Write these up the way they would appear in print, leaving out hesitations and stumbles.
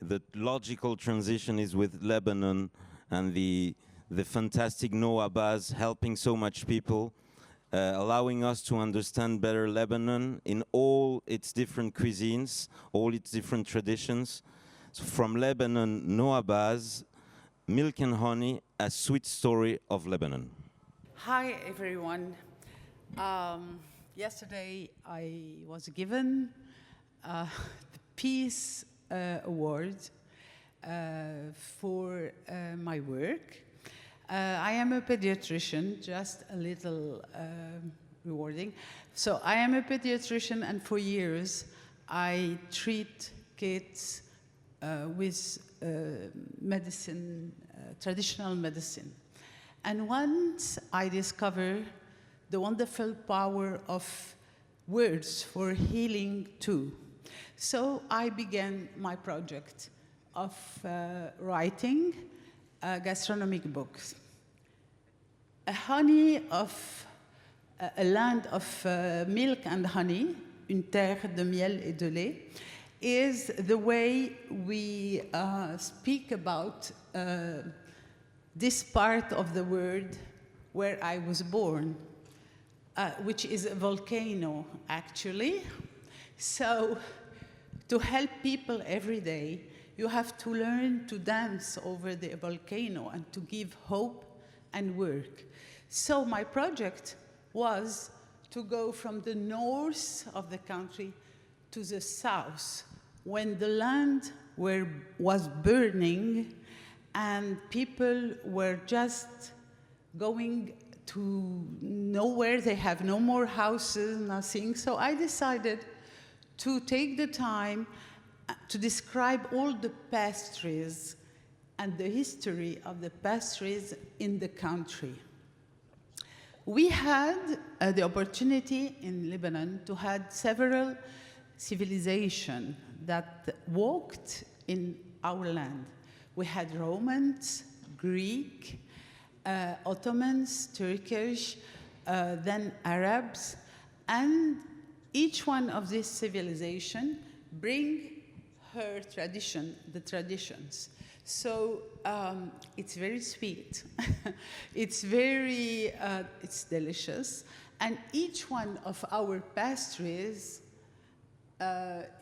the logical transition is with Lebanon and the fantastic Noha Baz helping so much people, allowing us to understand better Lebanon in all its different cuisines, all its different traditions. So from Labanon Noha Baz, Milk and Honey, a sweet story of Lebanon. Hi, everyone. Yesterday, I was given the Peace Award for my work. I am a pediatrician, just a little rewarding. So I am a pediatrician, and for years, I treat kids with medicine, traditional medicine. And once I discovered the wonderful power of words for healing too. So I began my project of writing gastronomic books. A land of milk and honey, une terre de miel et de lait, is the way we speak about this part of the world where I was born, which is a volcano, actually. So to help people every day, you have to learn to dance over the volcano and to give hope and work. So my project was to go from the north of the country to the south, when the land was burning and people were just going to nowhere. They have no more houses, nothing. So I decided to take the time to describe all the pastries and the history of the pastries in the country. We had the opportunity in Lebanon to have several civilizations that walked in our land. We had Romans, Greek, Ottomans, Turkish, then Arabs, and each one of these civilizations bring her tradition, the traditions. So it's very sweet, it's delicious, and each one of our pastries,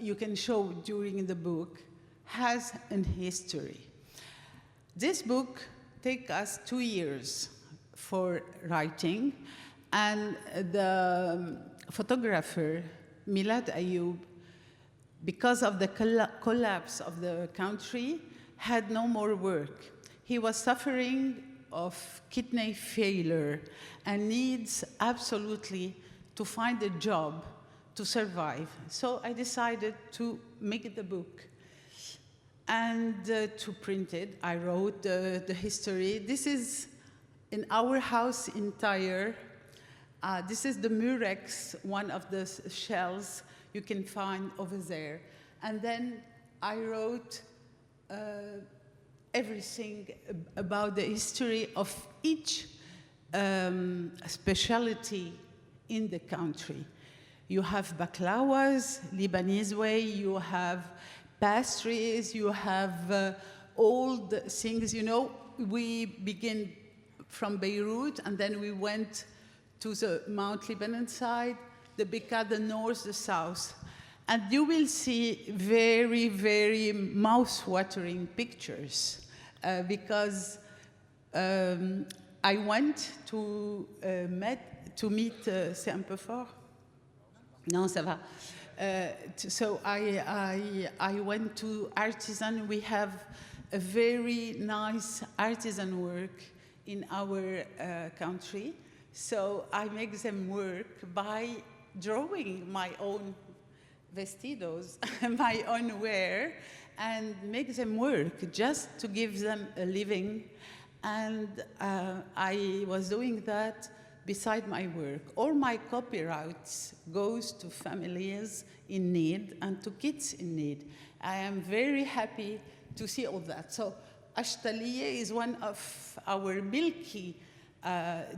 you can show during the book, has an history. This book took us 2 years for writing, and the photographer, Milad Ayoub, because of the collapse of the country, had no more work. He was suffering of kidney failure and needs absolutely to find a job to survive. So I decided to make the book and to print it. I wrote the history. This is in our house entire. This is the Murex, one of the shells you can find over there. And then I wrote everything about the history of each specialty in the country. You have baklawas, Lebanese way, you have pastries, you have old things. You know, we begin from Beirut, and then we went to the Mount Lebanon side, the Bekaa, the north, the south. And you will see very, very mouth-watering pictures because I went to meet, c'est un peu fort? Non, ça va. So I went to artisan. We have a very nice artisan work in our country. So I make them work by drawing my own vestidos, my own wear, and make them work just to give them a living. And I was doing that beside my work. All my copyrights goes to families in need and to kids in need. I am very happy to see all that. So ashtaliye is one of our milky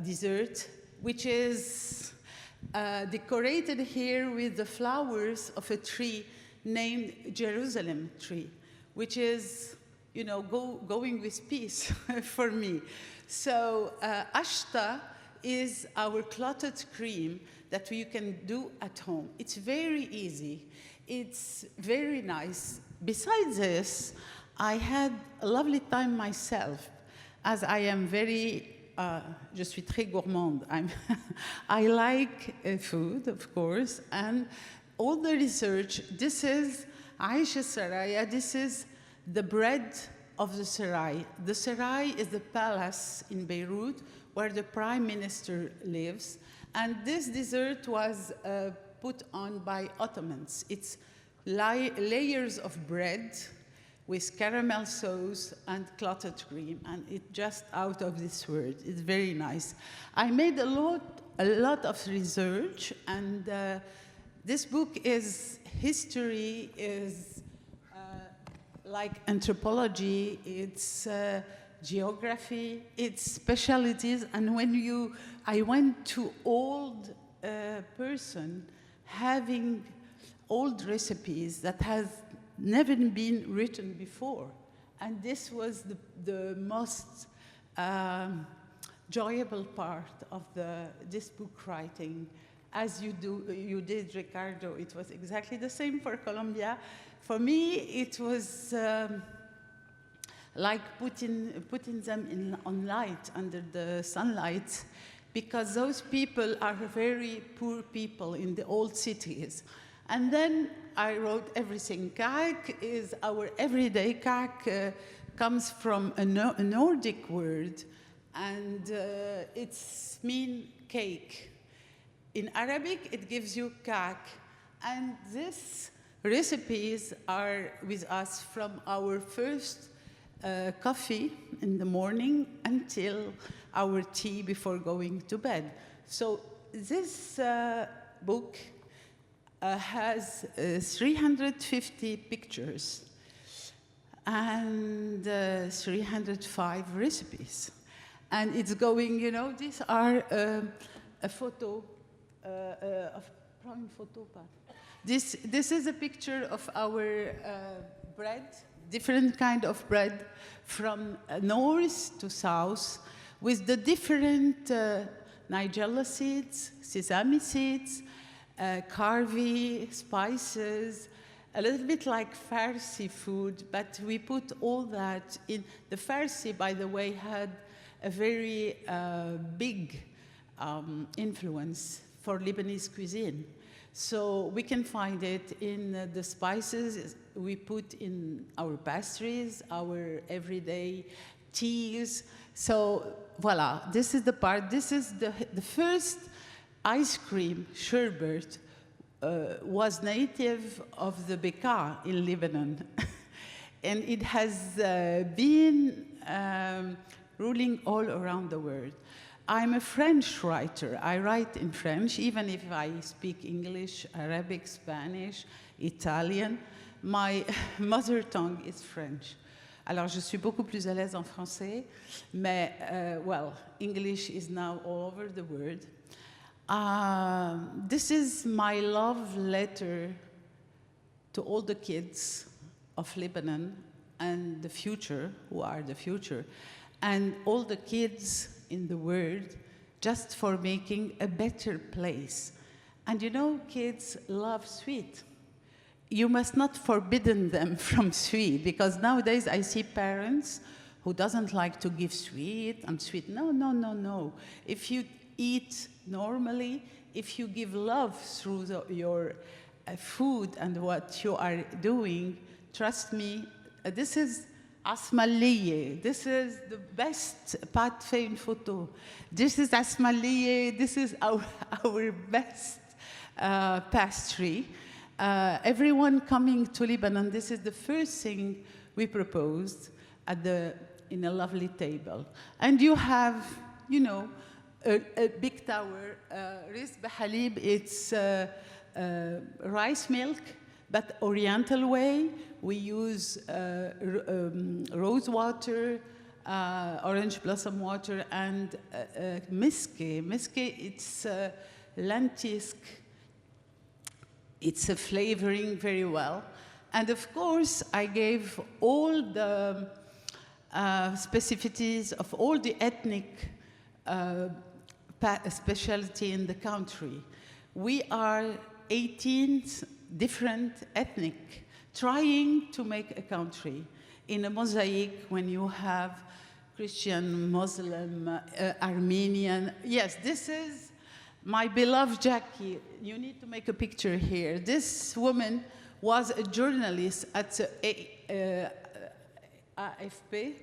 dessert, which is decorated here with the flowers of a tree named Jerusalem tree, which is, you know, going with peace for me. So ashta is our clotted cream that you can do at home. It's very easy. It's very nice. Besides this, I had a lovely time myself, as I am very, je suis très gourmande. I like food, of course, and all the research, this is Aisha Saraya, this is the bread of the Sarai. The Sarai is the palace in Beirut where the prime minister lives, and this dessert was put on by Ottomans. It's layers of bread with caramel sauce and clotted cream, and it's just out of this world. It's very nice. I made a lot of research, and this book is history, is like anthropology, it's geography, it's specialties, and when I went to old person having old recipes that has never been written before. And this was the most enjoyable part of this book writing. As you did, Ricardo, it was exactly the same for Colombia. For me, it was like putting them on light, under the sunlight, because those people are very poor people in the old cities. And then I wrote everything. Kak is our everyday. Kak comes from a Nordic word, and it's mean cake. In Arabic, it gives you kak. And these recipes are with us from our first coffee in the morning until our tea before going to bed. So this book has 350 pictures and 305 recipes. And it's going, you know, these are a photo of prime photo. This is a picture of our bread, different kind of bread from north to south, with the different nigella seeds, sesame seeds, carvy, spices, a little bit like Farsi food, but we put all that in. The Farsi, by the way, had a very big influence for Lebanese cuisine. So we can find it in the spices we put in our pastries, our everyday teas. So voila, this is the part. This is the first ice cream, sherbet, was native of the Bekaa in Lebanon. And it has been ruling all around the world. I'm a French writer. I write in French, even if I speak English, Arabic, Spanish, Italian. My mother tongue is French. Alors, je suis beaucoup plus à l'aise en français, mais, well, English is now all over the world. This is my love letter to all the kids of Lebanon and the future, who are the future, and all the kids in the world, just for making a better place. And you know, kids love sweet. You must not forbidden them from sweet, because nowadays I see parents who doesn't like to give sweet and sweet. No, no, no, no. If you eat normally, if you give love through your food and what you are doing, trust me, this is Asmaliye. This is the best pat fame photo. This is Asmaliye. This is our best pastry. Everyone coming to Lebanon, this is the first thing we proposed in a lovely table. And you have, you know, a big tower, Rizq Halib, it's rice milk, but Oriental way. We use rose water, orange blossom water, and miske. Miske, it's lentisk. It's a flavoring very well. And of course, I gave all the specificities of all the ethnic specialty in the country. We are 18 different ethnic trying to make a country in a mosaic when you have Christian, Muslim, Armenian. Yes, this is my beloved Jackie. You need to make a picture here. This woman was a journalist at the AFP,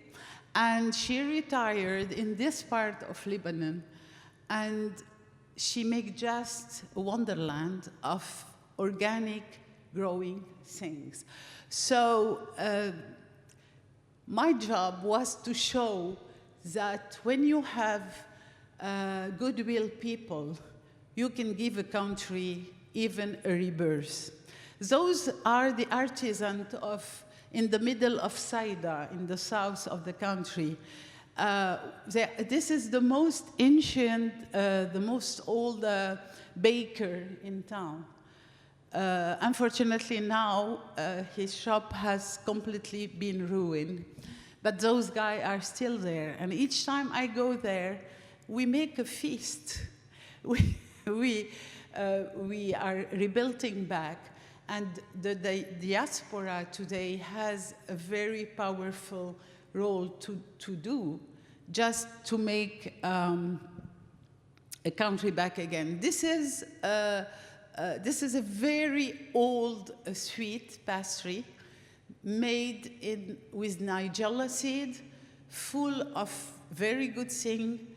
and she retired in this part of Lebanon, and she made just a wonderland of organic growing things. So my job was to show that when you have goodwill people, you can give a country even a rebirth. Those are the artisans in the middle of Saida, in the south of the country. This is the most ancient, the most old baker in town. Unfortunately now, his shop has completely been ruined. But those guys are still there. And each time I go there, we make a feast. We are rebuilding back. And the diaspora today has a very powerful role to do, just to make a country back again. This is a very old sweet pastry made with nigella seed, full of very good thing.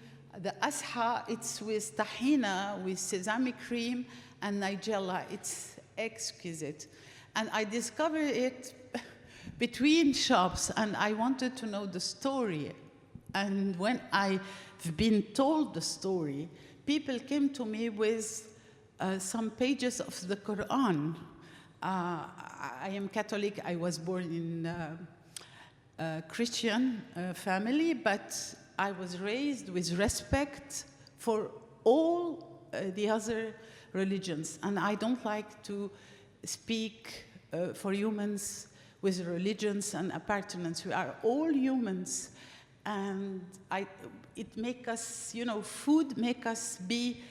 The asha, it's with tahina, with sesame cream and nigella. It's exquisite. And I discovered it between shops, and I wanted to know the story. And when I've been told the story, people came to me with some pages of the Quran. I am Catholic. I was born in a Christian family, but I was raised with respect for all the other religions. And I don't like to speak for humans with religions and appartenance. We are all humans. And it makes us, food makes us be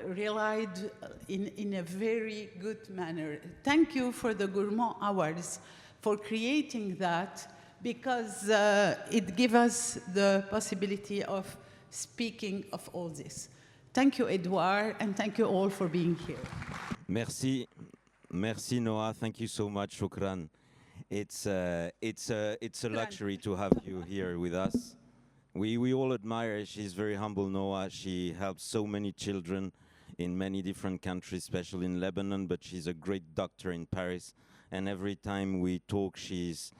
realized in a very good manner. Thank you for the Gourmand Awards for creating that, because it gives us the possibility of speaking of all this. Thank you, Edouard, and thank you all for being here. Merci. Merci, Noah. Thank you so much, Shukran. It's a luxury to have you here with us. We all admire her. She's very humble, Noah. She helps so many children in many different countries, especially in Lebanon, but she's a great doctor in Paris. And every time we talk, she's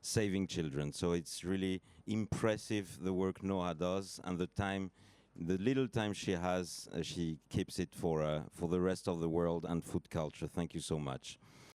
saving children. So it's really impressive, the work Noah does, and the little time she has, she keeps it for the rest of the world and food culture. Thank you so much.